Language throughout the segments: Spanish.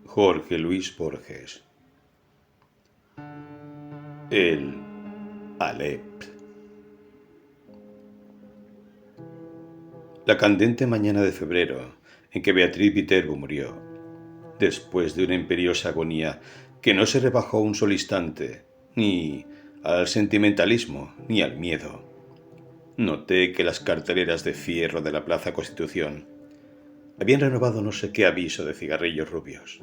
Jorge Luis Borges. El Alep. La candente mañana de febrero en que Beatriz Viterbo murió, después de una imperiosa agonía que no se rebajó un solo instante, ni al sentimentalismo ni al miedo, noté que las carteleras de fierro de la Plaza Constitución habían renovado no sé qué aviso de cigarrillos rubios.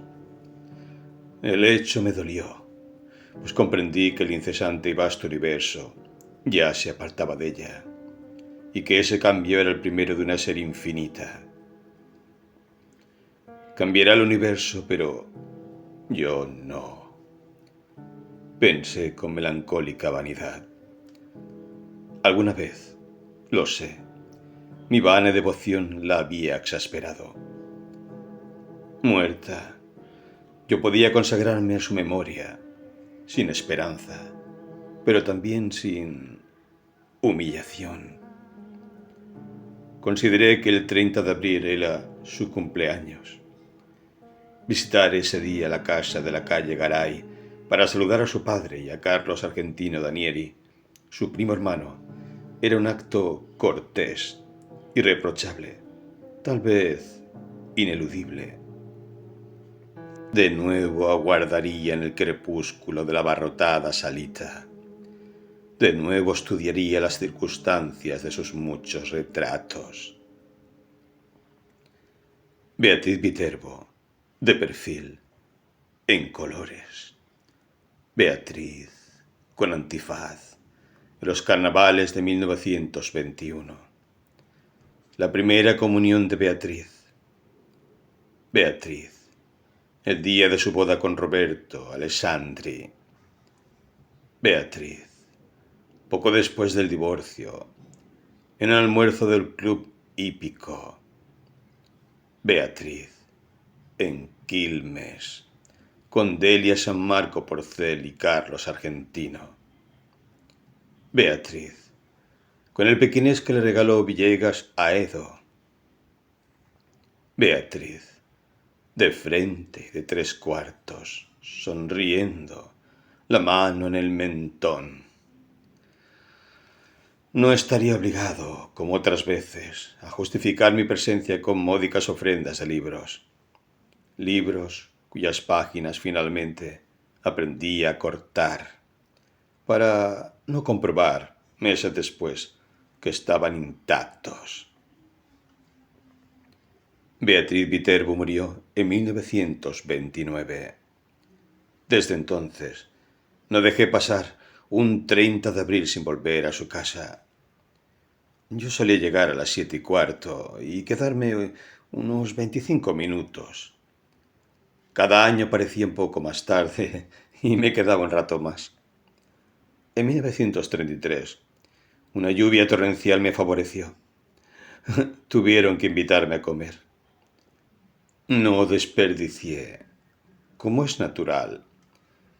El hecho me dolió, pues comprendí que el incesante y vasto universo ya se apartaba de ella, y que ese cambio era el primero de una serie infinita. Cambiará el universo, pero yo no, pensé con melancólica vanidad. Alguna vez, lo sé, mi vana devoción la había exasperado. Muerta, yo podía consagrarme a su memoria, sin esperanza, pero también sin humillación. Consideré que el 30 de abril era su cumpleaños. Visitar ese día la casa de la calle Garay para saludar a su padre y a Carlos Argentino Danieri, su primo hermano, era un acto cortés, irreprochable, tal vez ineludible. De nuevo aguardaría en el crepúsculo de la abarrotada salita. De nuevo estudiaría las circunstancias de sus muchos retratos. Beatriz Viterbo, de perfil, en colores. Beatriz, con antifaz, en los carnavales de 1921. La primera comunión de Beatriz. Beatriz, el día de su boda con Roberto Alessandri. Beatriz, poco después del divorcio, en el almuerzo del club hípico. Beatriz, en Quilmes, con Delia San Marco Porcel y Carlos Argentino. Beatriz, con el pequinés que le regaló Villegas a Edo. Beatriz, de frente, de 3/4, sonriendo, la mano en el mentón. No estaría obligado, como otras veces, a justificar mi presencia con módicas ofrendas de libros. Libros cuyas páginas finalmente aprendí a cortar, para no comprobar, meses después, que estaban intactos. Beatriz Viterbo murió en 1929. Desde entonces, no dejé pasar un 30 de abril sin volver a su casa. Yo solía llegar a las 7:15 y quedarme unos 25 minutos. Cada año parecía un poco más tarde y me quedaba un rato más. En 1933, una lluvia torrencial me favoreció. Tuvieron que invitarme a comer. No desperdicié, como es natural,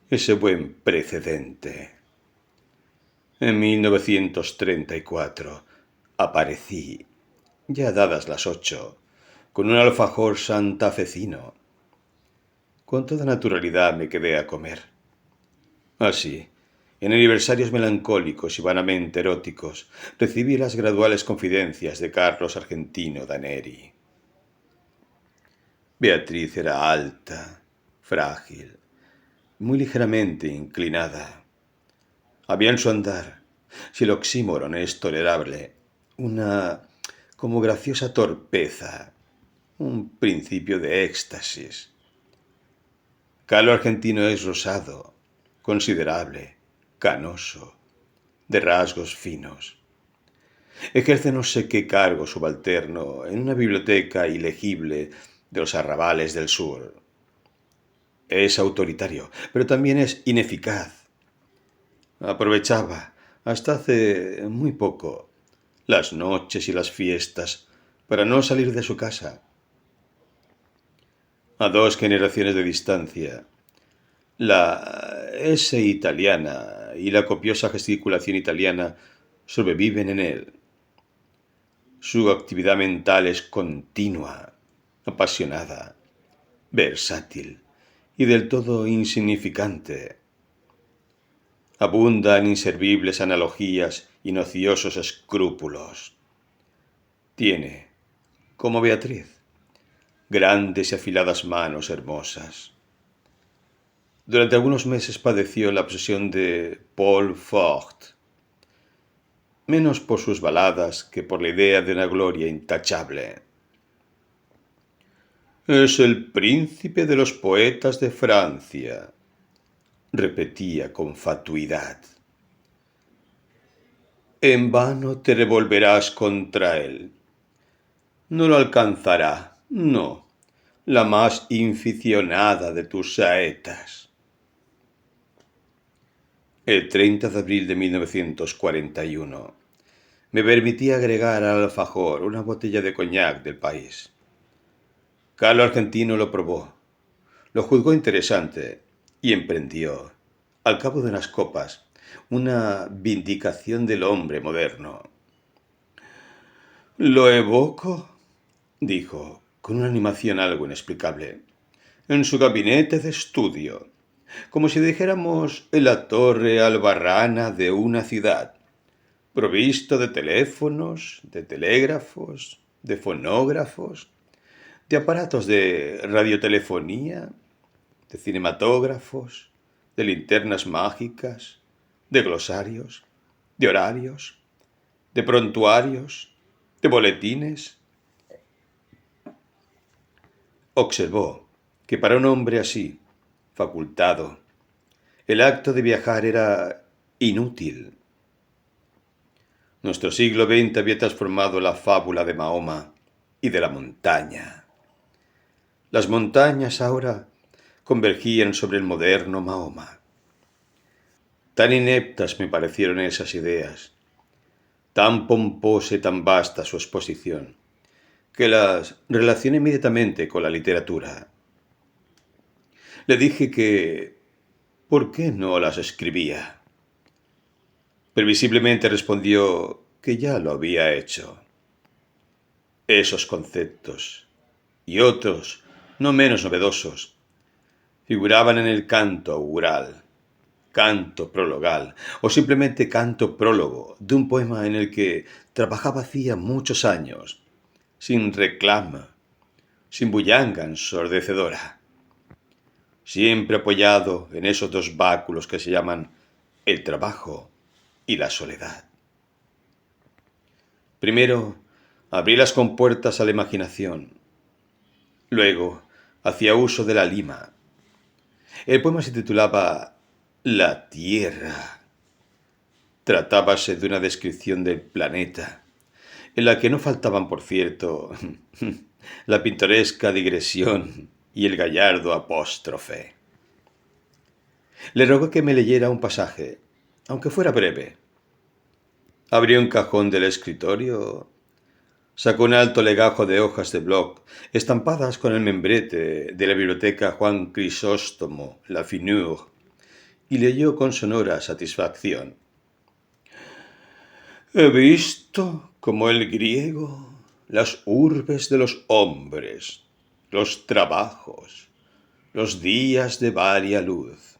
ese buen precedente. En 1934 aparecí, ya dadas las 8, con un alfajor santafesino. Con toda naturalidad me quedé a comer. Así, en aniversarios melancólicos y vanamente eróticos, recibí las graduales confidencias de Carlos Argentino Danieri. Beatriz era alta, frágil, muy ligeramente inclinada. Había en su andar, si el oxímoron es tolerable, una como graciosa torpeza, un principio de éxtasis. Carlos Argentino es rosado, considerable, canoso, de rasgos finos. Ejerce no sé qué cargo subalterno en una biblioteca ilegible de los arrabales del sur. Es autoritario, pero también es ineficaz. Aprovechaba, hasta hace muy poco, las noches y las fiestas para no salir de su casa. A 2 generaciones de distancia, la S italiana y la copiosa gesticulación italiana sobreviven en él. Su actividad mental es continua, apasionada, versátil, y del todo insignificante. Abunda en inservibles analogías y nociosos escrúpulos. Tiene, como Beatriz, grandes y afiladas manos hermosas. Durante algunos meses padeció la obsesión de Paul Fort, menos por sus baladas que por la idea de una gloria intachable. Es el príncipe de los poetas de Francia, repetía con fatuidad. En vano te revolverás contra él. No lo alcanzará, no, la más inficionada de tus saetas. El 30 de abril de 1941 me permití agregar al alfajor una botella de coñac del país. Carlo Argentino lo probó, lo juzgó interesante y emprendió, al cabo de unas copas, una vindicación del hombre moderno. Lo evoco, dijo, con una animación algo inexplicable, en su gabinete de estudio, como si dijéramos en la torre albarrana de una ciudad, provisto de teléfonos, de telégrafos, de fonógrafos, de aparatos de radiotelefonía, de cinematógrafos, de linternas mágicas, de glosarios, de horarios, de prontuarios, de boletines. Observó que para un hombre así, facultado, el acto de viajar era inútil. Nuestro siglo XX había transformado la fábula de Mahoma y de la montaña. Las montañas ahora convergían sobre el moderno Mahoma. Tan ineptas me parecieron esas ideas, tan pomposa y tan vasta su exposición, que las relacioné inmediatamente con la literatura. Le dije que ¿por qué no las escribía? Previsiblemente respondió que ya lo había hecho. Esos conceptos, y otros no menos novedosos, figuraban en el canto augural, canto prologal o simplemente canto prólogo de un poema en el que trabajaba hacía muchos años, sin reclama, sin bullanga ensordecedora, siempre apoyado en esos dos báculos que se llaman el trabajo y la soledad. Primero, abrí las compuertas a la imaginación. Luego, hacía uso de la lima. El poema se titulaba La Tierra. Tratábase de una descripción del planeta, en la que no faltaban, por cierto, la pintoresca digresión y el gallardo apóstrofe. Le rogué que me leyera un pasaje, aunque fuera breve. Abrió un cajón del escritorio, sacó un alto legajo de hojas de bloc, estampadas con el membrete de la biblioteca Juan Crisóstomo Lafinure, y leyó con sonora satisfacción. He visto, como el griego, las urbes de los hombres, los trabajos, los días de varia luz,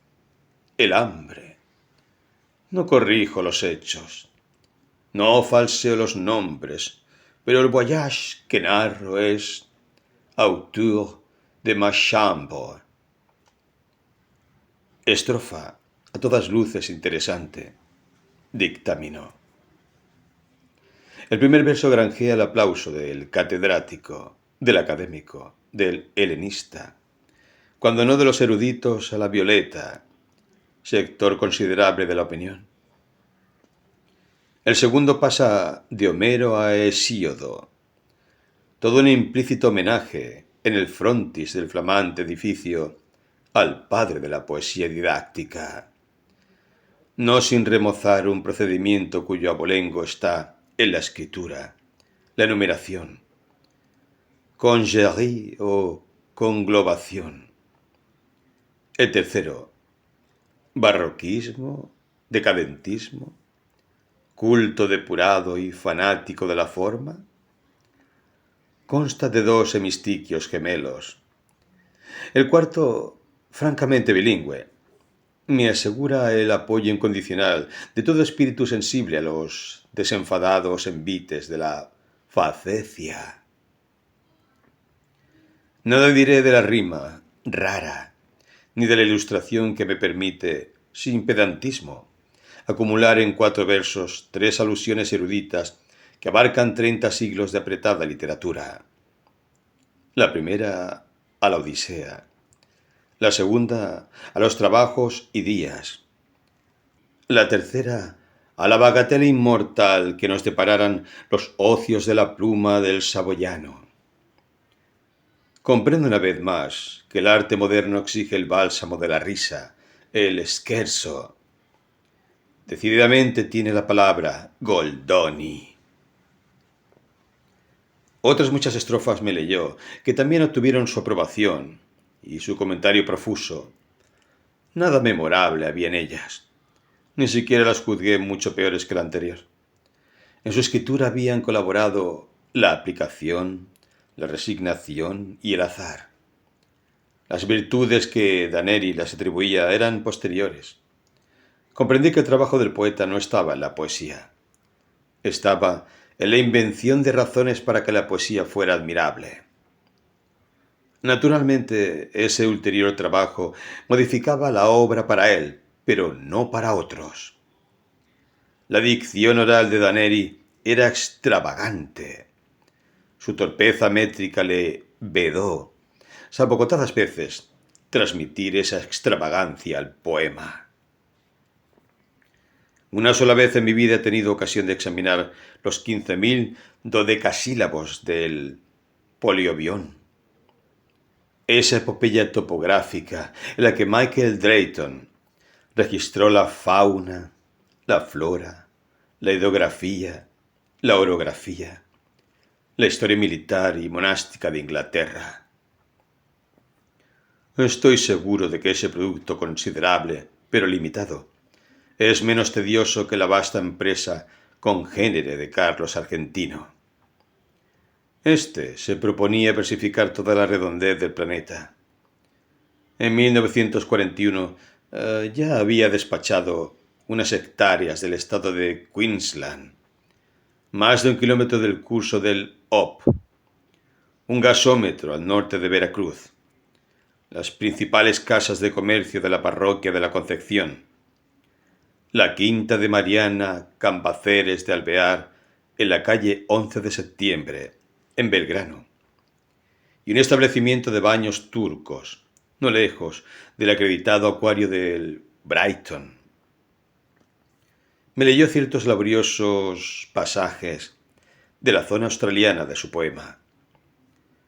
el hambre. No corrijo los hechos, no falseo los nombres, pero el voyage que narro es auteur de ma chambre. Estrofa a todas luces interesante, dictaminó. El primer verso granjea el aplauso del catedrático, del académico, del helenista, cuando no de los eruditos a la violeta, sector considerable de la opinión. El segundo pasa de Homero a Hesíodo, todo un implícito homenaje en el frontis del flamante edificio al padre de la poesía didáctica, no sin remozar un procedimiento cuyo abolengo está en la escritura, la enumeración, congerie o conglobación. El tercero, barroquismo, decadentismo, culto depurado y fanático de la forma. Consta de dos hemistiquios gemelos. El cuarto francamente bilingüe. Me asegura el apoyo incondicional de todo espíritu sensible a los desenfadados envites de la facecia. Nada diré de la rima rara, ni de la ilustración que me permite, sin pedantismo, acumular en 4 versos 3 alusiones eruditas que abarcan 30 siglos de apretada literatura. La primera a la Odisea, la segunda a los trabajos y días, la tercera a la bagatela inmortal que nos depararan los ocios de la pluma del saboyano. Comprendo una vez más que el arte moderno exige el bálsamo de la risa, el scherzo. Decididamente tiene la palabra Goldoni. Otras muchas estrofas me leyó, que también obtuvieron su aprobación y su comentario profuso. Nada memorable había en ellas. Ni siquiera las juzgué mucho peores que la anterior. En su escritura habían colaborado la aplicación, la resignación y el azar. Las virtudes que Daneri las atribuía eran posteriores. Comprendí que el trabajo del poeta no estaba en la poesía. Estaba en la invención de razones para que la poesía fuera admirable. Naturalmente, ese ulterior trabajo modificaba la obra para él, pero no para otros. La dicción oral de Daneri era extravagante. Su torpeza métrica le vedó, salvo contadas veces, transmitir esa extravagancia al poema. Una sola vez en mi vida he tenido ocasión de examinar los 15.000 dodecasílabos del Poliobión. Esa epopeya topográfica en la que Michael Drayton registró la fauna, la flora, la hidrografía, la orografía, la historia militar y monástica de Inglaterra. Estoy seguro de que ese producto considerable, pero limitado, es menos tedioso que la vasta empresa congénere de Carlos Argentino. Este se proponía versificar toda la redondez del planeta. En 1941 ya había despachado unas hectáreas del estado de Queensland, más de 1 kilómetro del curso del Ob, un gasómetro al norte de Veracruz, las principales casas de comercio de la parroquia de la Concepción, la quinta de Mariana Cambaceres de Alvear en la calle 11 de septiembre, en Belgrano, y un establecimiento de baños turcos, no lejos del acreditado acuario del Brighton. Me leyó ciertos laboriosos pasajes de la zona australiana de su poema.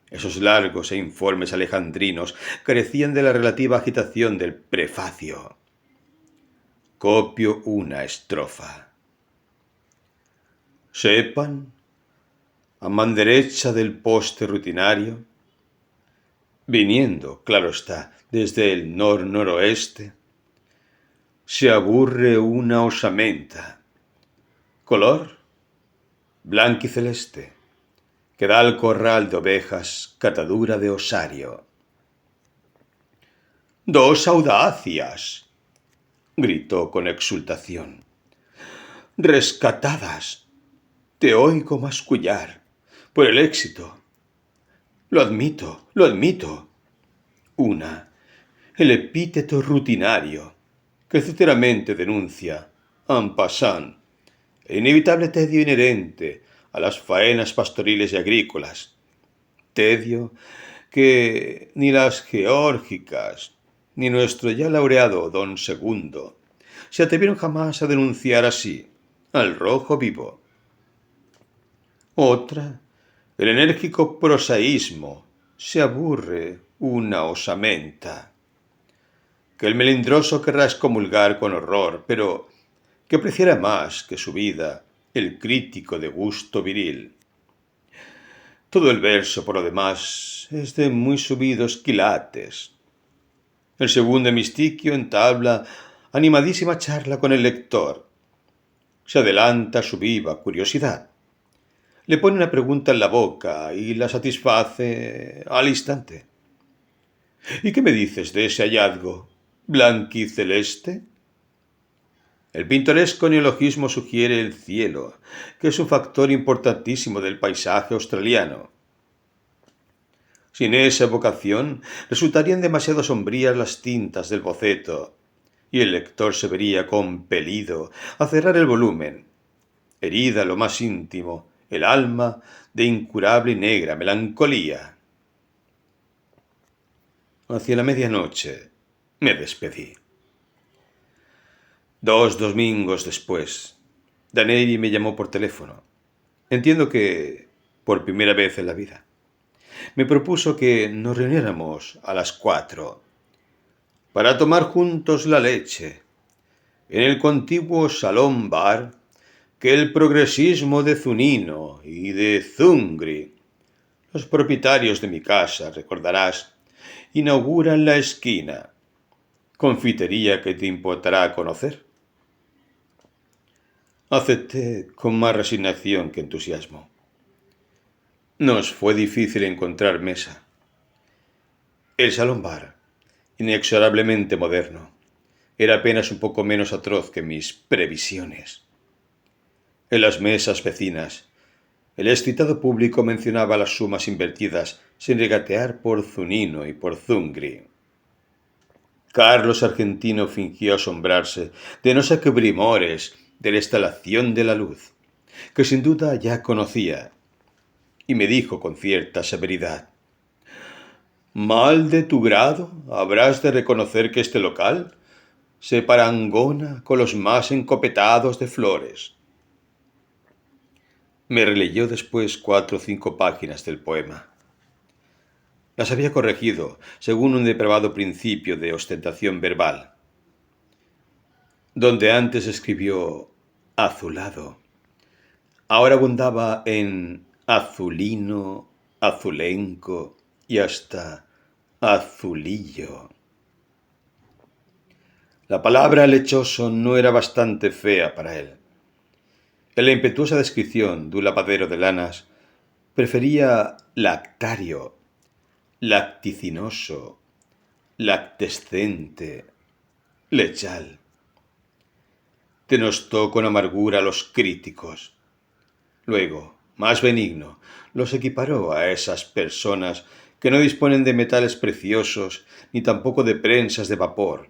Esos largos e informes alejandrinos carecían de la relativa agitación del prefacio. Copio una estrofa. Sepan, a man derecha del poste rutinario, viniendo, claro está, desde el nor-noroeste, se aburre una osamenta, color blanquiceleste, que da al corral de ovejas catadura de osario. ¡Dos audacias!, gritó con exultación. ¡Rescatadas! Te oigo mascullar por el éxito. Lo admito, lo admito. Una, el epíteto rutinario, que ceteramente denuncia, en passant, el inevitable tedio inherente a las faenas pastoriles y agrícolas. Tedio que ni las geórgicas, ni nuestro ya laureado don Segundo se atrevieron jamás a denunciar así al rojo vivo. Otra, el enérgico prosaísmo, se aburre una osamenta, que el melindroso querrá excomulgar con horror, pero que prefiera más que su vida el crítico de gusto viril. Todo el verso, por lo demás, es de muy subidos quilates. El segundo hemistiquio entabla animadísima charla con el lector. Se adelanta su viva curiosidad. Le pone una pregunta en la boca y la satisface al instante. ¿Y qué me dices de ese hallazgo blanquiceleste? El pintoresco neologismo sugiere el cielo, que es un factor importantísimo del paisaje australiano. Sin esa evocación, resultarían demasiado sombrías las tintas del boceto, y el lector se vería compelido a cerrar el volumen, herida lo más íntimo, el alma de incurable y negra melancolía. Hacia la medianoche me despedí. 2 domingos después, Daneri me llamó por teléfono. Entiendo que por primera vez en la vida. Me propuso que nos reuniéramos a las 4 para tomar juntos la leche en el contiguo salón bar que el progresismo de Zunino y de Zungri, los propietarios de mi casa, recordarás, inauguran en la esquina. Confitería que te importará conocer. Acepté con más resignación que entusiasmo. Nos fue difícil encontrar mesa. El salón bar, inexorablemente moderno, era apenas un poco menos atroz que mis previsiones. En las mesas vecinas, el excitado público mencionaba las sumas invertidas sin regatear por Zunino y por Zungri. Carlos Argentino fingió asombrarse de no sé qué primores de la instalación de la luz, que sin duda ya conocía, y me dijo con cierta severidad: «Mal de tu grado habrás de reconocer que este local se parangona con los más encopetados de flores». Me releyó después 4 o 5 páginas del poema. Las había corregido según un depravado principio de ostentación verbal. Donde antes escribió azulado, ahora abundaba en azulino, azulenco y hasta azulillo. La palabra lechoso no era bastante fea para él. En la impetuosa descripción de un lavadero de lanas, prefería lactario, lacticinoso, lactescente, lechal. Denostó con amargura a los críticos. Luego, más benigno, los equiparó a esas personas que no disponen de metales preciosos ni tampoco de prensas de vapor,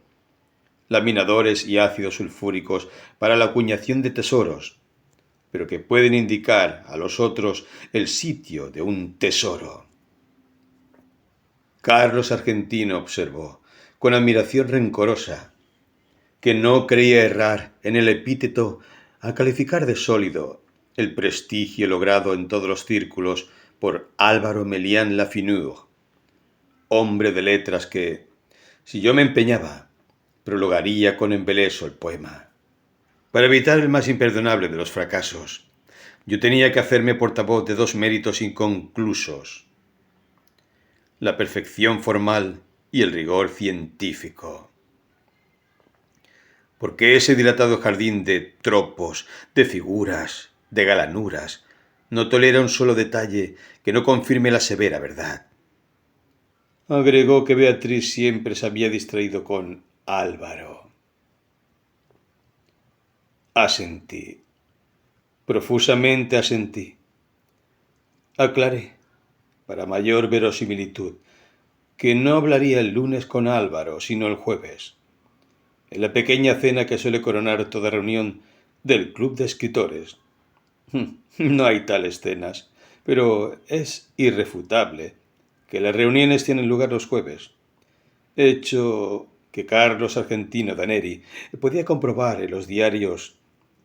laminadores y ácidos sulfúricos para la acuñación de tesoros, pero que pueden indicar a los otros el sitio de un tesoro. Carlos Argentino observó, con admiración rencorosa, que no creía errar en el epíteto al calificar de sólido el prestigio logrado en todos los círculos por Álvaro Melián Lafinur, hombre de letras que, si yo me empeñaba, prologaría con embeleso el poema. Para evitar el más imperdonable de los fracasos, yo tenía que hacerme portavoz de 2 méritos inconclusos: la perfección formal y el rigor científico. Porque ese dilatado jardín de tropos, de figuras, de galanuras, no tolera un solo detalle que no confirme la severa verdad. Agregó que Beatriz siempre se había distraído con Álvaro. Asentí. Profusamente asentí. Aclaré, para mayor verosimilitud, que no hablaría el lunes con Álvaro, sino el jueves, en la pequeña cena que suele coronar toda reunión del club de escritores. No hay tales cenas, pero es irrefutable que las reuniones tienen lugar los jueves, hecho que Carlos Argentino Daneri podía comprobar en los diarios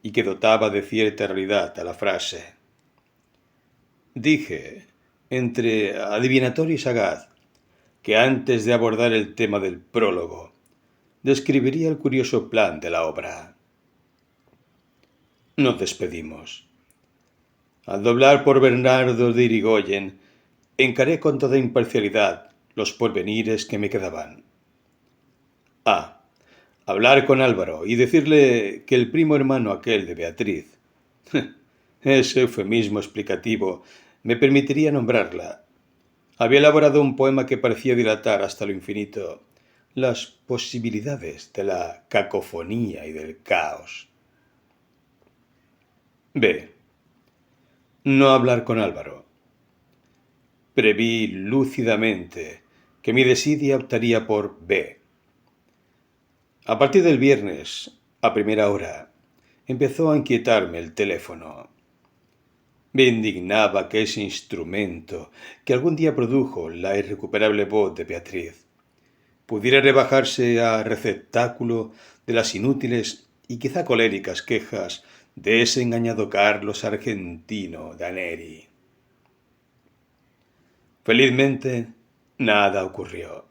y que dotaba de cierta realidad a la frase. Dije, entre adivinatorio y sagaz, que antes de abordar el tema del prólogo, describiría el curioso plan de la obra. Nos despedimos. Al doblar por Bernardo de Irigoyen, encaré con toda imparcialidad los porvenires que me quedaban. Hablar con Álvaro y decirle que el primo hermano aquel de Beatriz, ese eufemismo explicativo, me permitiría nombrarla, Había elaborado un poema que parecía dilatar hasta lo infinito las posibilidades de la cacofonía y del caos. B. No hablar con Álvaro. Preví lúcidamente que mi desidia optaría por B. A partir del viernes, a primera hora, empezó a inquietarme el teléfono. Me indignaba que ese instrumento, que algún día produjo la irrecuperable voz de Beatriz, pudiera rebajarse a receptáculo de las inútiles y quizá coléricas quejas de ese engañado Carlos Argentino Daneri. Felizmente, nada ocurrió,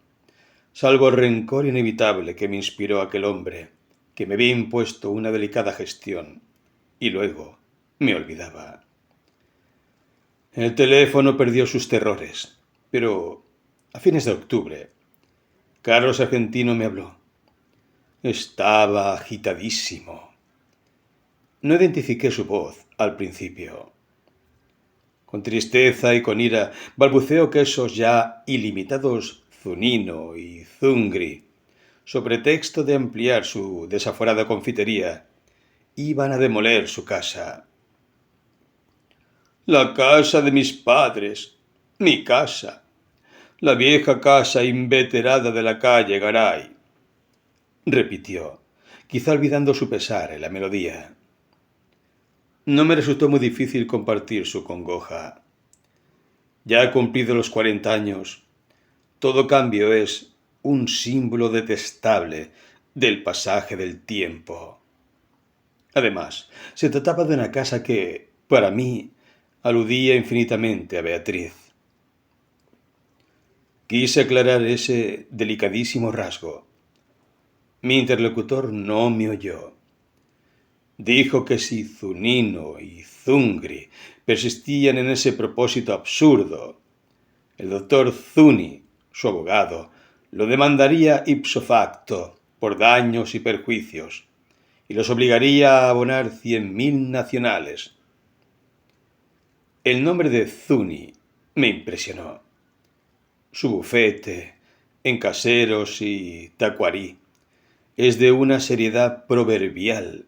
salvo el rencor inevitable que me inspiró aquel hombre, que me había impuesto una delicada gestión, y luego me olvidaba. El teléfono perdió sus terrores, pero a fines de octubre, Carlos Argentino me habló. Estaba agitadísimo. No identifiqué su voz al principio. Con tristeza y con ira balbuceó que esos ya ilimitados Zunino y Zungri, sobre texto de ampliar su desaforada confitería, iban a demoler su casa. La casa de mis padres, mi casa, la vieja casa inveterada de la calle Garay, repitió, quizá olvidando su pesar en la melodía. No me resultó muy difícil compartir su congoja. Ya cumplido los 40 años, todo cambio es un símbolo detestable del pasaje del tiempo. Además, se trataba de una casa que, para mí, aludía infinitamente a Beatriz. Quise aclarar ese delicadísimo rasgo. Mi interlocutor no me oyó. Dijo que si Zunino y Zungri persistían en ese propósito absurdo, el doctor Zuni, su abogado, lo demandaría ipso facto por daños y perjuicios y los obligaría a abonar 100.000 nacionales. El nombre de Zuni me impresionó. Su bufete, en Caseros y Tacuarí, es de una seriedad proverbial.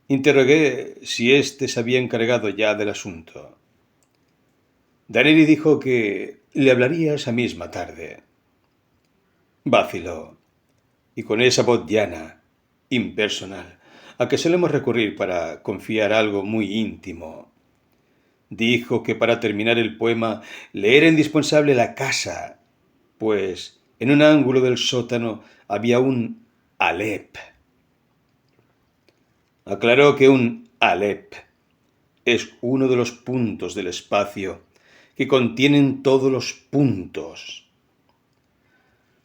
Interrogué si éste se había encargado ya del asunto. Daneri dijo que le hablaría esa misma tarde. Vaciló, y con esa voz llana, impersonal, a que solemos recurrir para confiar algo muy íntimo, dijo que para terminar el poema le era indispensable la casa, pues en un ángulo del sótano había un Alep. Aclaró que un Alep es uno de los puntos del espacio que contienen todos los puntos.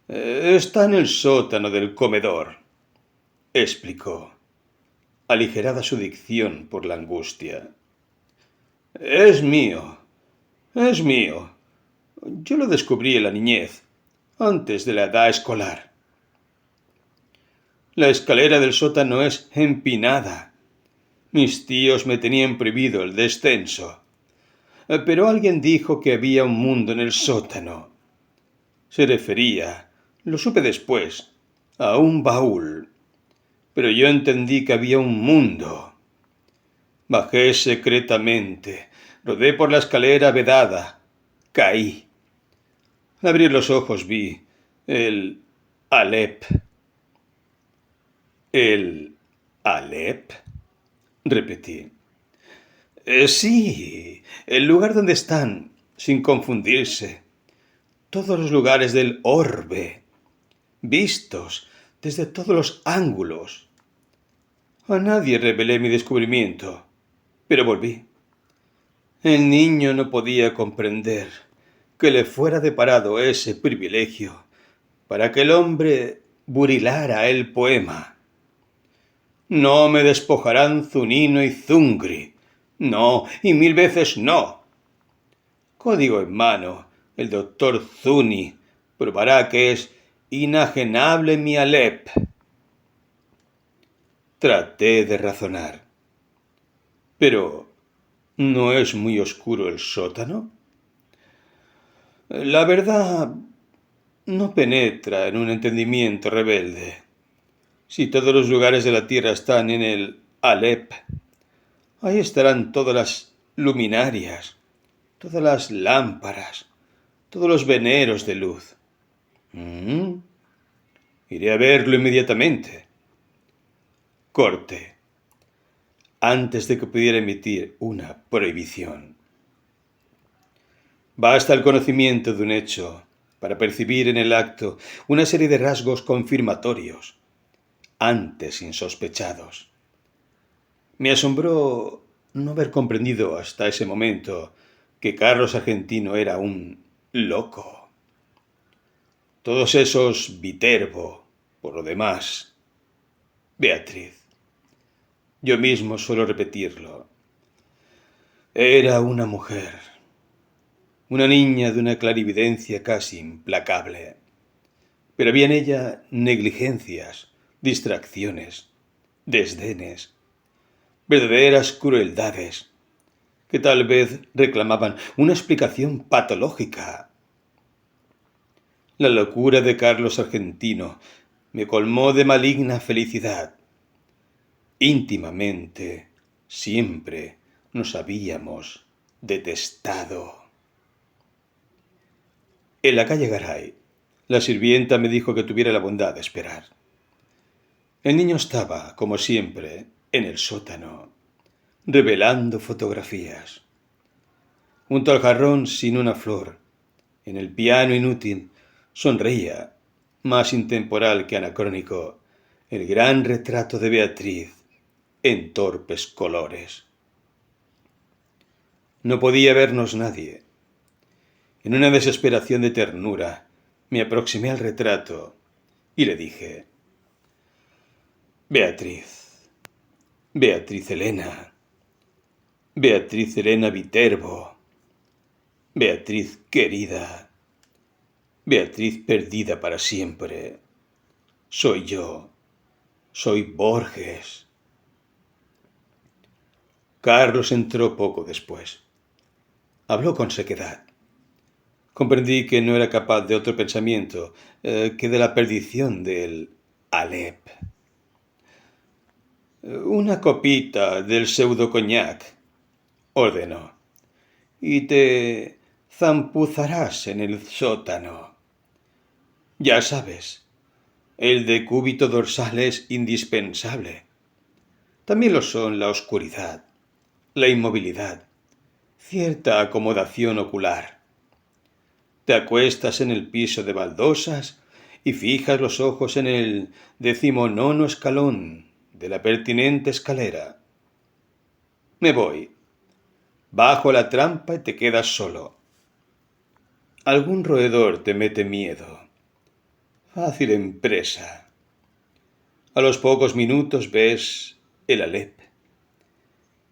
Está en el sótano del comedor, explicó, aligerada su dicción por la angustia. Es mío, es mío. Yo lo descubrí en la niñez, antes de la edad escolar. La escalera del sótano es empinada. Mis tíos me tenían prohibido el descenso. Pero alguien dijo que había un mundo en el sótano. Se refería, lo supe después, a un baúl. Pero yo entendí que había un mundo. Bajé secretamente, rodé por la escalera vedada, caí. Al abrir los ojos vi el Alep. ¿El Alep? Repetí. Sí, el lugar donde están, sin confundirse, todos los lugares del orbe, vistos desde todos los ángulos. A nadie revelé mi descubrimiento, pero volví. El niño no podía comprender que le fuera deparado ese privilegio para que el hombre burilara el poema. No me despojarán Zunino y Zungri. No, y 1000 veces no. Código en mano, el doctor Zuni probará que es inajenable mi Alep. Traté de razonar. Pero, ¿no es muy oscuro el sótano? La verdad no penetra en un entendimiento rebelde. Si todos los lugares de la tierra están en el Alep, ahí estarán todas las luminarias, todas las lámparas, todos los veneros de luz. Mm, Iré a verlo inmediatamente. Corte, antes de que pudiera emitir una prohibición. Basta el conocimiento de un hecho para percibir en el acto una serie de rasgos confirmatorios, antes insospechados. Me asombró no haber comprendido hasta ese momento que Carlos Argentino era un loco. Todos esos Viterbo, por lo demás. Beatriz, yo mismo suelo repetirlo, era una mujer, una niña de una clarividencia casi implacable. Pero había en ella negligencias, distracciones, desdenes, verdaderas crueldades, que tal vez reclamaban una explicación patológica. La locura de Carlos Argentino me colmó de maligna felicidad. Íntimamente, siempre nos habíamos detestado. En la calle Garay, la sirvienta me dijo que tuviera la bondad de esperar. El niño estaba, como siempre, en el sótano, revelando fotografías. Junto al jarrón sin una flor, en el piano inútil, sonreía, más intemporal que anacrónico, el gran retrato de Beatriz en torpes colores. No podía vernos nadie. En una desesperación de ternura, me aproximé al retrato y le dije: Beatriz, Beatriz Elena, Beatriz Elena Viterbo, Beatriz querida, Beatriz perdida para siempre. Soy yo, soy Borges. Carlos entró poco después. Habló con sequedad. Comprendí que no era capaz de otro pensamiento que de la perdición del Alep. Una copita del pseudo coñac, ordenó, y te zampuzarás en el sótano. Ya sabes, el decúbito dorsal es indispensable. También lo son la oscuridad, la inmovilidad, cierta acomodación ocular. Te acuestas en el piso de baldosas y fijas los ojos en el 19º escalón de la pertinente escalera. Me voy. Bajo la trampa y te quedas solo. Algún roedor te mete miedo. Fácil empresa. A los pocos minutos ves el Alep,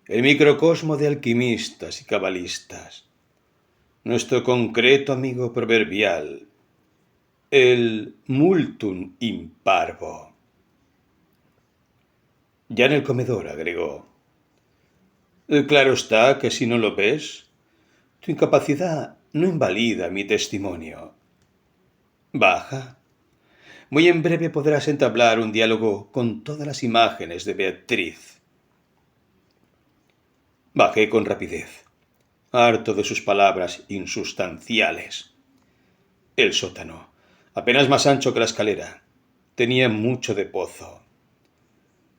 el microcosmo de alquimistas y cabalistas, nuestro concreto amigo proverbial, el multum in parvo. Ya en el comedor agregó: claro está que si no lo ves, tu incapacidad no invalida mi testimonio. Baja. Muy en breve podrás entablar un diálogo con todas las imágenes de Beatriz. Bajé con rapidez, harto de sus palabras insustanciales. El sótano, apenas más ancho que la escalera, tenía mucho de pozo.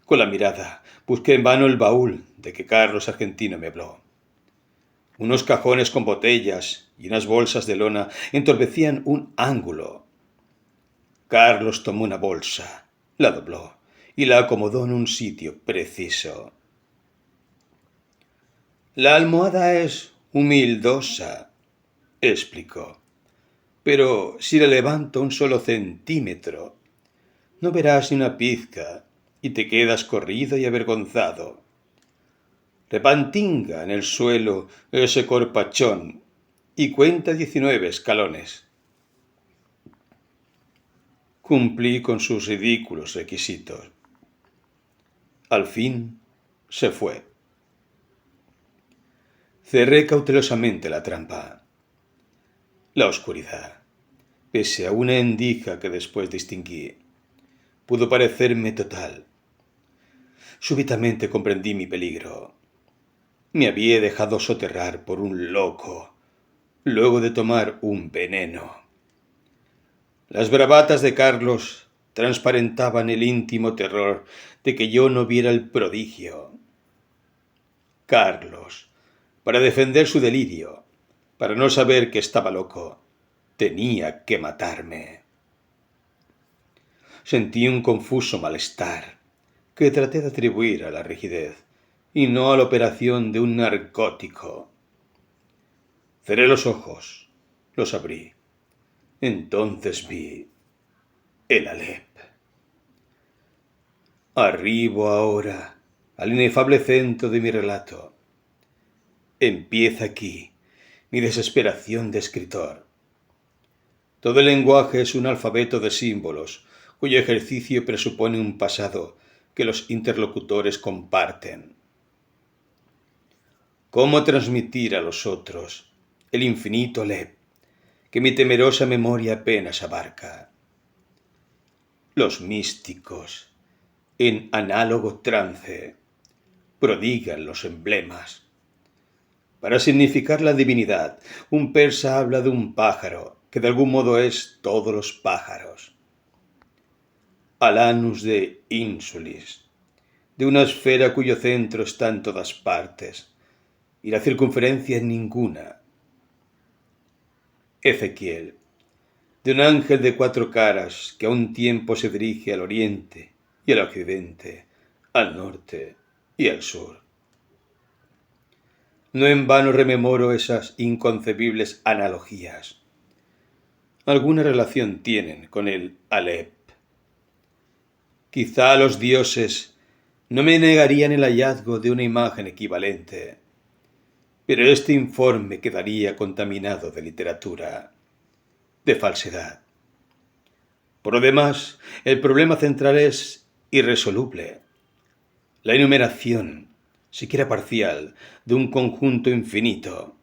Con la mirada busqué en vano el baúl de que Carlos Argentino me habló. Unos cajones con botellas y unas bolsas de lona entorpecían un ángulo. Carlos tomó una bolsa, la dobló y la acomodó en un sitio preciso. La almohada es humildosa, explicó, pero si la levanto un solo centímetro, no verás ni una pizca y te quedas corrido y avergonzado. Repantinga en el suelo ese corpachón y cuenta 19 escalones. Cumplí con sus ridículos requisitos. Al fin se fue. Cerré cautelosamente la trampa. La oscuridad, pese a una endija que después distinguí, pudo parecerme total. Súbitamente comprendí mi peligro. Me había dejado soterrar por un loco, luego de tomar un veneno. Las bravatas de Carlos transparentaban el íntimo terror de que yo no viera el prodigio. Carlos, para defender su delirio, para no saber que estaba loco, tenía que matarme. Sentí un confuso malestar que traté de atribuir a la rigidez y no a la operación de un narcótico. Cerré los ojos, los abrí. Entonces vi el Alep. Arribo ahora al inefable centro de mi relato. Empieza aquí mi desesperación de escritor. Todo el lenguaje es un alfabeto de símbolos, cuyo ejercicio presupone un pasado que los interlocutores comparten. ¿Cómo transmitir a los otros el infinito Alep que mi temerosa memoria apenas abarca? Los místicos, en análogo trance, prodigan los emblemas. Para significar la divinidad, un persa habla de un pájaro, que de algún modo es todos los pájaros. Alanus de Insulis, de una esfera cuyo centro está en todas partes, y la circunferencia en ninguna. Ezequiel, de un ángel de 4 caras que a un tiempo se dirige al oriente y al occidente, al norte y al sur. No en vano rememoro esas inconcebibles analogías. Alguna relación tienen con el Alep. Quizá los dioses no me negarían el hallazgo de una imagen equivalente, pero este informe quedaría contaminado de literatura, de falsedad. Por lo demás, el problema central es irresoluble. La enumeración, siquiera parcial, de un conjunto infinito.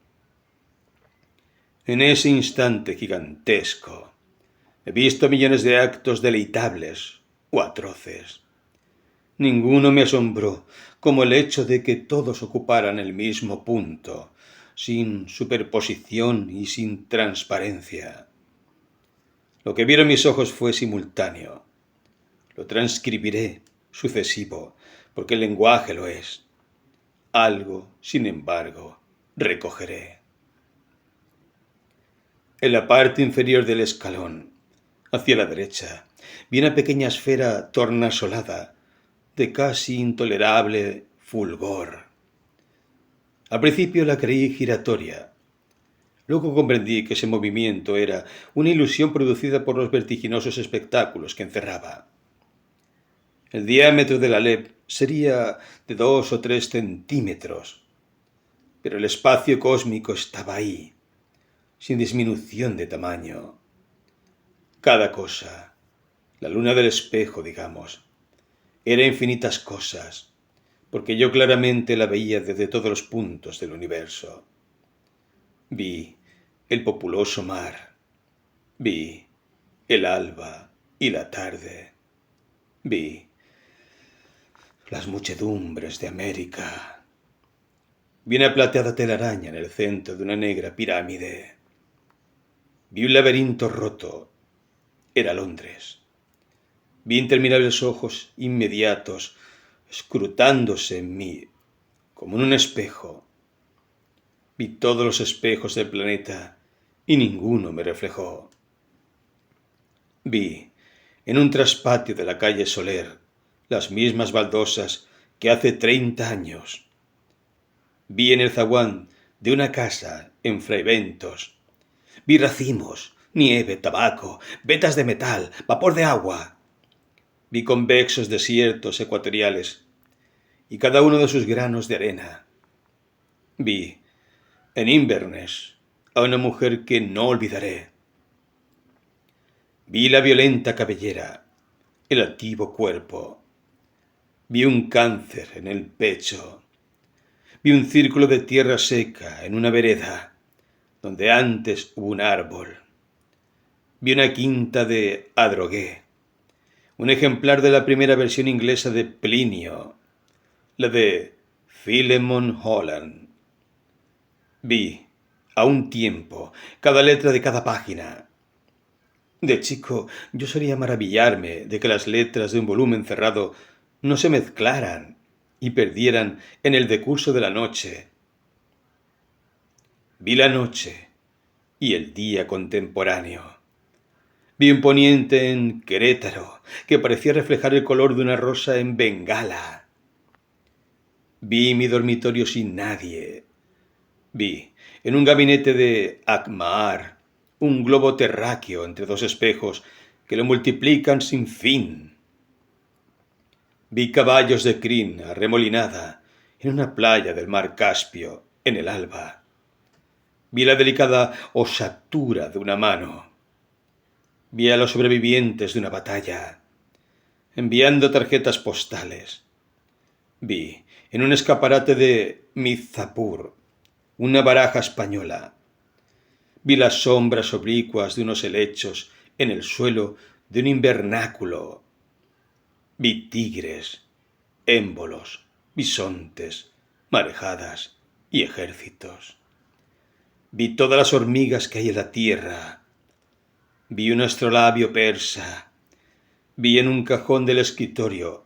En ese instante gigantesco, he visto millones de actos deleitables o atroces. Ninguno me asombró como el hecho de que todos ocuparan el mismo punto, sin superposición y sin transparencia. Lo que vieron mis ojos fue simultáneo. Lo transcribiré sucesivo, porque el lenguaje lo es. Algo, sin embargo, recogeré. En la parte inferior del escalón, hacia la derecha, vi una pequeña esfera tornasolada, de casi intolerable fulgor. Al principio la creí giratoria. Luego comprendí que ese movimiento era una ilusión producida por los vertiginosos espectáculos que encerraba. El diámetro del Alep sería de 2 o 3 centímetros, pero el espacio cósmico estaba ahí, sin disminución de tamaño. Cada cosa, la luna del espejo, digamos, era infinitas cosas, porque yo claramente la veía desde todos los puntos del universo. Vi el populoso mar, vi el alba y la tarde, vi las muchedumbres de América, vi una plateada telaraña en el centro de una negra pirámide, vi un laberinto roto, era Londres, vi interminables ojos inmediatos escrutándose en mí como en un espejo. Vi todos los espejos del planeta y ninguno me reflejó. Vi, en un traspatio de la calle Soler, las mismas baldosas que hace 30 años. Vi en el zaguán de una casa en Fraiventos. Vi racimos, nieve, tabaco, vetas de metal, vapor de agua. Vi convexos desiertos ecuatoriales y cada uno de sus granos de arena. Vi en Inverness a una mujer que no olvidaré. Vi la violenta cabellera, el altivo cuerpo. Vi un cáncer en el pecho. Vi un círculo de tierra seca en una vereda. donde antes hubo un árbol. Vi una quinta de Adrogué, un ejemplar de la primera versión inglesa de Plinio, la de Philemon Holland. Vi, a un tiempo, cada letra de cada página. De chico, yo solía maravillarme de que las letras de un volumen cerrado no se mezclaran y perdieran en el decurso de la noche. Vi la noche y el día contemporáneo. Vi un poniente en Querétaro que parecía reflejar el color de una rosa en Bengala. Vi mi dormitorio sin nadie. Vi, en un gabinete de Akmaar, un globo terráqueo entre dos espejos que lo multiplican sin fin. Vi caballos de crin arremolinada en una playa del mar Caspio en el alba. Vi la delicada osatura de una mano. Vi a los sobrevivientes de una batalla, enviando tarjetas postales. Vi, en un escaparate de Mizapur, una baraja española. Vi las sombras oblicuas de unos helechos en el suelo de un invernáculo. Vi tigres, émbolos, bisontes, marejadas y ejércitos. Vi todas las hormigas que hay en la tierra. Vi un astrolabio persa. Vi en un cajón del escritorio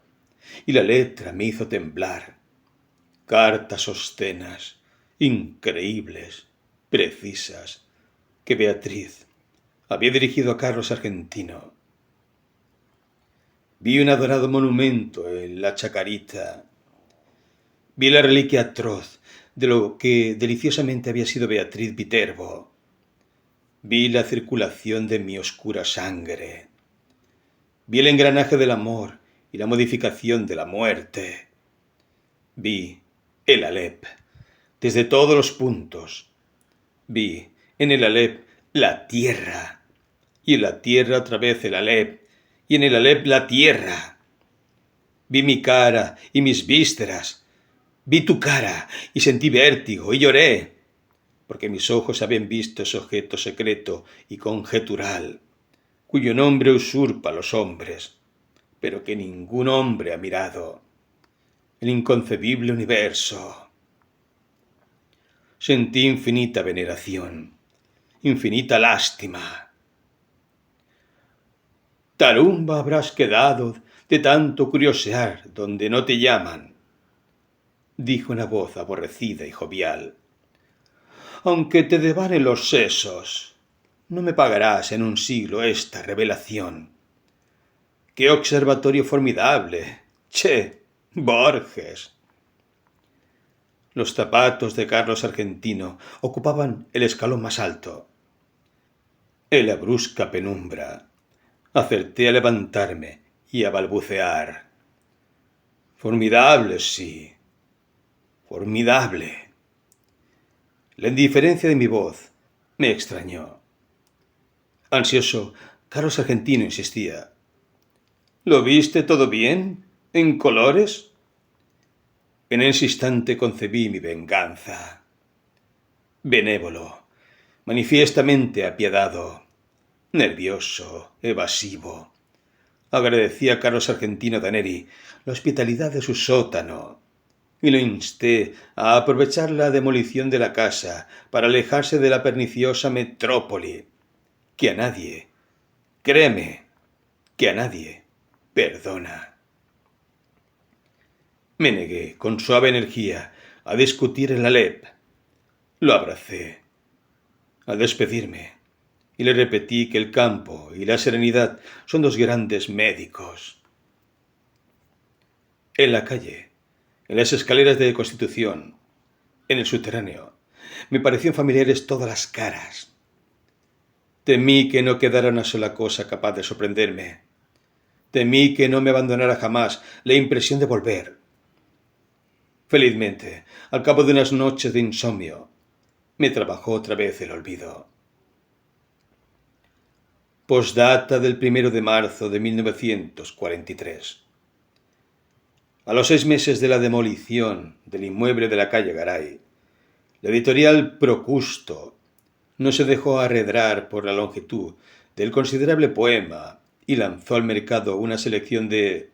y la letra me hizo temblar. Cartas obscenas, increíbles, precisas, que Beatriz había dirigido a Carlos Argentino. Vi un adorado monumento en la Chacarita. Vi la reliquia atroz de lo que deliciosamente había sido Beatriz Viterbo. Vi la circulación de mi oscura sangre. Vi el engranaje del amor y la modificación de la muerte. Vi el Alep, desde todos los puntos. Vi en el Alep la tierra, y en la tierra otra vez el Alep, y en el Alep la tierra. Vi mi cara y mis vísceras. Vi tu cara y sentí vértigo y lloré, porque mis ojos habían visto ese objeto secreto y conjetural, cuyo nombre usurpa a los hombres, pero que ningún hombre ha mirado. El inconcebible universo. Sentí infinita veneración, infinita lástima. Tarumba habrás quedado de tanto curiosear donde no te llaman, dijo una voz aborrecida y jovial. Aunque te devanen los sesos, no me pagarás en un siglo esta revelación. ¡Qué observatorio formidable! ¡Che! Borges. Los zapatos de Carlos Argentino ocupaban el escalón más alto. En la brusca penumbra acerté a levantarme y a balbucear. Formidable, sí. Formidable. La indiferencia de mi voz me extrañó. Ansioso, Carlos Argentino insistía. ¿Lo viste todo bien? ¿En colores? En ese instante concebí mi venganza. Benévolo, manifiestamente apiadado, nervioso, evasivo. Agradecí a Carlos Argentino Daneri la hospitalidad de su sótano y lo insté a aprovechar la demolición de la casa para alejarse de la perniciosa metrópoli, que a nadie, créeme, que a nadie perdona. Me negué con suave energía a discutir en la Alep. Lo abracé al despedirme y le repetí que el campo y la serenidad son dos grandes médicos. En la calle, en las escaleras de Constitución, en el subterráneo, me parecían familiares todas las caras. Temí que no quedara una sola cosa capaz de sorprenderme. Temí que no me abandonara jamás la impresión de volver. Felizmente, al cabo de unas noches de insomnio, me trabajó otra vez el olvido. Postdata del 1 de marzo de 1943. A los 6 meses de la demolición del inmueble de la calle Garay, la editorial Procusto no se dejó arredrar por la longitud del considerable poema y lanzó al mercado una selección de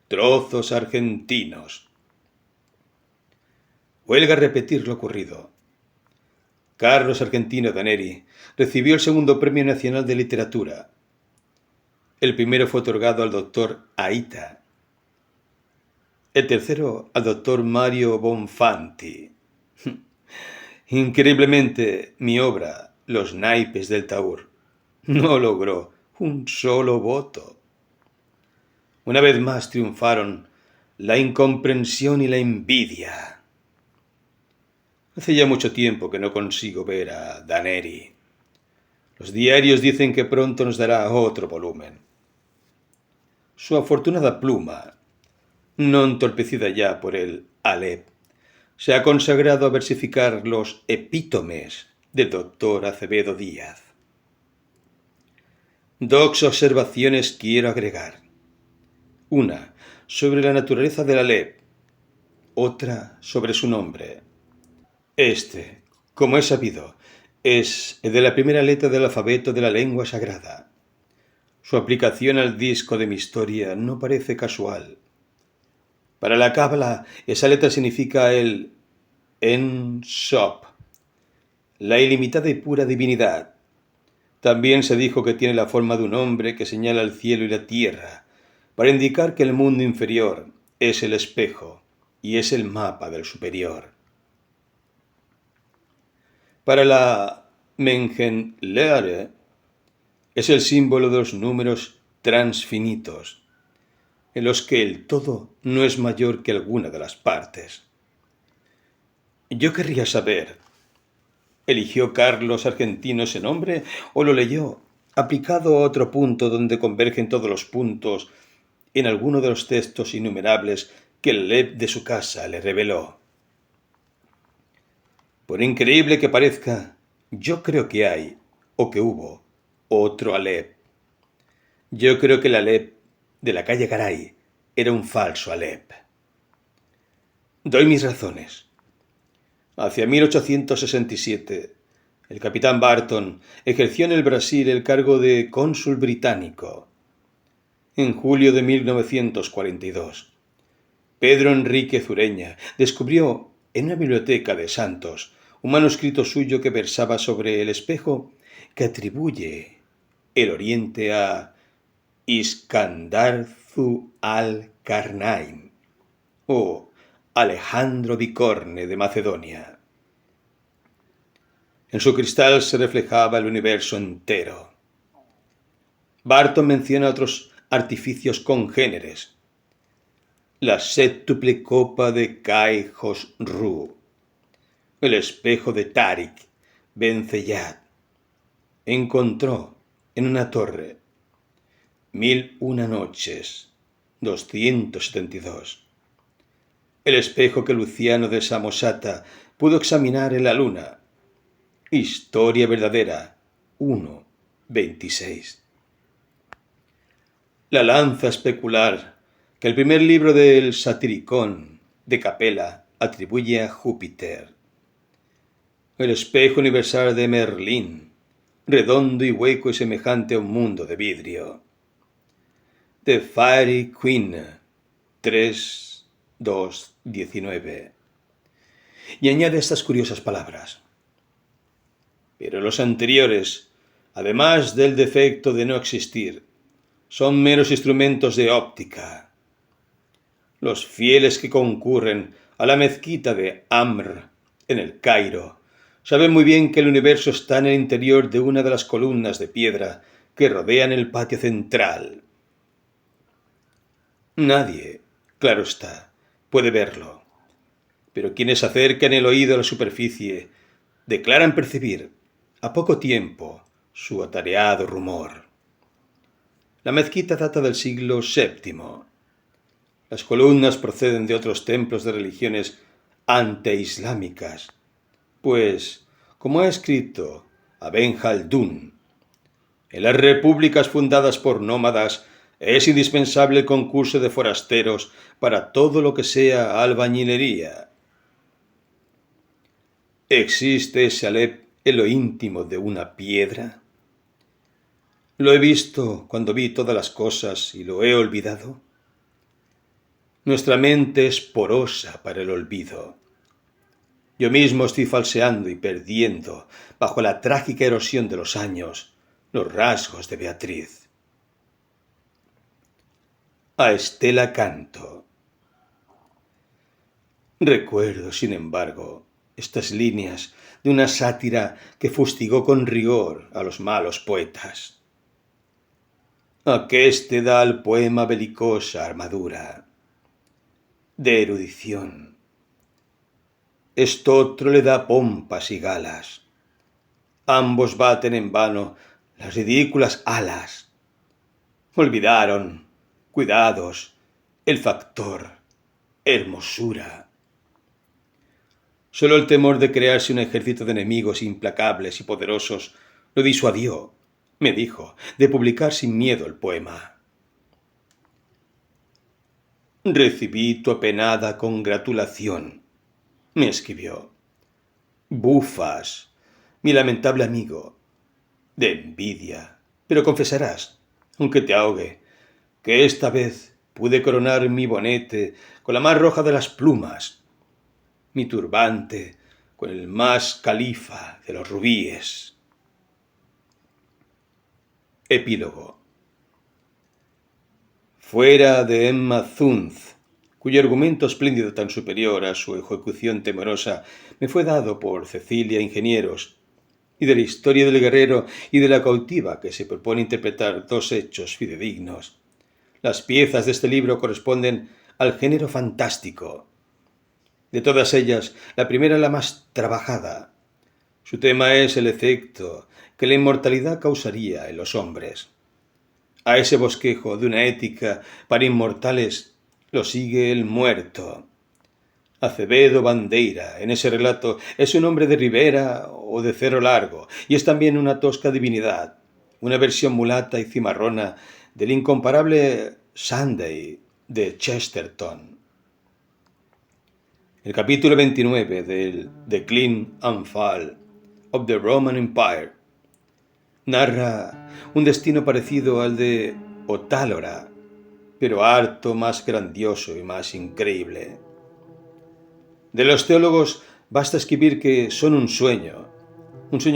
trozos argentinos. Huelga repetir lo ocurrido. Carlos Argentino Daneri recibió el segundo Premio Nacional de Literatura. El primero fue otorgado al doctor Aita. El tercero al doctor Mario Bonfanti. Increíblemente, mi obra, Los naipes del Taur, no logró un solo voto. Una vez más triunfaron la incomprensión y la envidia. Hace ya mucho tiempo que no consigo ver a Daneri. Los diarios dicen que pronto nos dará otro volumen. Su afortunada pluma, no entorpecida ya por el Alep, se ha consagrado a versificar los epítomes del doctor Acevedo Díaz. Dos observaciones quiero agregar. Una sobre la naturaleza del Alep, otra sobre su nombre. Este, como es sabido, es de la primera letra del alfabeto de la lengua sagrada. Su aplicación al disco de mi historia no parece casual. Para la Cábala, esa letra significa el En Sof, la ilimitada y pura divinidad. También se dijo que tiene la forma de un hombre que señala el cielo y la tierra, para indicar que el mundo inferior es el espejo y es el mapa del superior. Para la Mengenlehre es el símbolo de los números transfinitos, en los que el todo no es mayor que alguna de las partes. Yo querría saber, ¿eligió Carlos Argentino ese nombre o lo leyó aplicado a otro punto donde convergen todos los puntos en alguno de los textos innumerables que el Alep de su casa le reveló? Por increíble que parezca, yo creo que hay, o que hubo, otro Alep. Yo creo que el Alep de la calle Garay era un falso Alep. Doy mis razones. Hacia 1867, el capitán Barton ejerció en el Brasil el cargo de cónsul británico. En julio de 1942, Pedro Enrique Zureña descubrió en una biblioteca de Santos un manuscrito suyo que versaba sobre el espejo que atribuye el Oriente a Iskandar Zu al-Karnain o Alejandro Bicorne de Macedonia. En su cristal se reflejaba el universo entero. Barton menciona otros artificios congéneres. La séptuple copa de Kai Khosrou, el espejo de Tariq Ben Zeyad, encontró en una torre 1001 noches, 272. El espejo que Luciano de Samosata pudo examinar en la luna, Historia verdadera, 1:26. La lanza especular que el primer libro del Satiricón de Capella atribuye a Júpiter. El espejo universal de Merlín, redondo y hueco y semejante a un mundo de vidrio. The Fairy Queen, 3:2:19. Y añade estas curiosas palabras. Pero los anteriores, además del defecto de no existir, son meros instrumentos de óptica. Los fieles que concurren a la mezquita de Amr, en el Cairo, saben muy bien que el universo está en el interior de una de las columnas de piedra que rodean el patio central. Nadie, claro está, puede verlo, pero quienes acercan el oído a la superficie declaran percibir, a poco tiempo, su atareado rumor. La mezquita data del siglo VII. Las columnas proceden de otros templos de religiones anteislámicas, pues, como ha escrito Ibn Khaldún, en las repúblicas fundadas por nómadas es indispensable el concurso de forasteros para todo lo que sea albañilería. Existe ese Alep en lo íntimo de una piedra? ¿Lo he visto cuando vi todas las cosas y lo he olvidado? Nuestra mente es porosa para el olvido. Yo mismo estoy falseando y perdiendo, bajo la trágica erosión de los años, los rasgos de Beatriz. A Estela canto. Recuerdo, sin embargo, estas líneas de una sátira que fustigó con rigor a los malos poetas. Aqueste da al poema belicosa armadura de erudición. Estotro le da pompas y galas. Ambos baten en vano las ridículas alas. Olvidaron, cuidados, el factor, hermosura. Solo el temor de crearse un ejército de enemigos implacables y poderosos lo disuadió, me dijo, de publicar sin miedo el poema. Recibí tu apenada congratulación, me escribió. Bufas, mi lamentable amigo, de envidia, pero confesarás, aunque te ahogue, que esta vez pude coronar mi bonete con la más roja de las plumas, mi turbante con el más califa de los rubíes. Epílogo. Fuera de Emma Zunz, cuyo argumento espléndido tan superior a su ejecución temorosa me fue dado por Cecilia Ingenieros, y de la historia del guerrero y de la cautiva que se propone interpretar dos hechos fidedignos. Las piezas de este libro corresponden al género fantástico. De todas ellas, la primera es la más trabajada. Su tema es el efecto que la inmortalidad causaría en los hombres. A ese bosquejo de una ética para inmortales lo sigue el muerto. Acevedo Bandeira, en ese relato, es un hombre de ribera o de Cerro Largo, y es también una tosca divinidad, una versión mulata y cimarrona del incomparable Sunday de Chesterton. El capítulo 29 del Decline and Fall of the Roman Empire narra un destino parecido al de Otálora, pero harto más grandioso y más increíble. De los teólogos basta escribir que son un sueño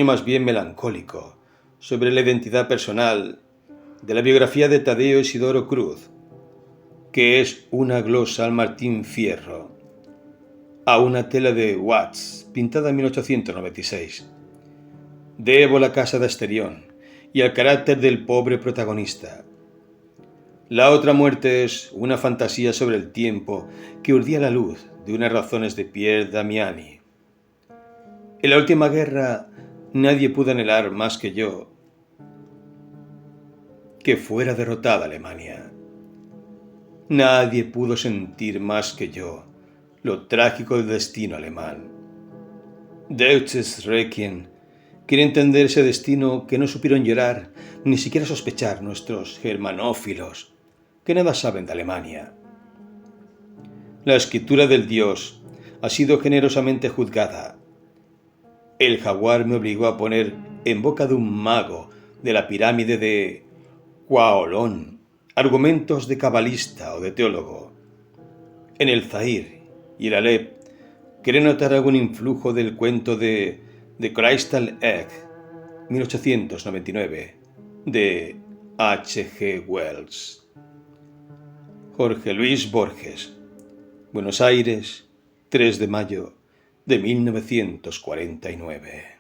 más bien melancólico, sobre la identidad personal de la biografía de Tadeo Isidoro Cruz, que es una glosa al Martín Fierro, a una tela de Watts, pintada en 1896. Debo la casa de Asterión y al carácter del pobre protagonista. La otra muerte es una fantasía sobre el tiempo que urdía la luz de unas razones de Pierre Damiani. En la última guerra nadie pudo anhelar más que yo que fuera derrotada Alemania. Nadie pudo sentir más que yo lo trágico del destino alemán. Deutsches Requiem quiere entender ese destino que no supieron llorar ni siquiera sospechar nuestros germanófilos, que nada saben de Alemania. La escritura del Dios ha sido generosamente juzgada. El jaguar me obligó a poner en boca de un mago de la pirámide de Kwaolon argumentos de cabalista o de teólogo. En el Zahir y el Alep quería notar algún influjo del cuento de The Crystal Egg, 1899, de H. G. Wells. Jorge Luis Borges, Buenos Aires, 3 de mayo de 1949.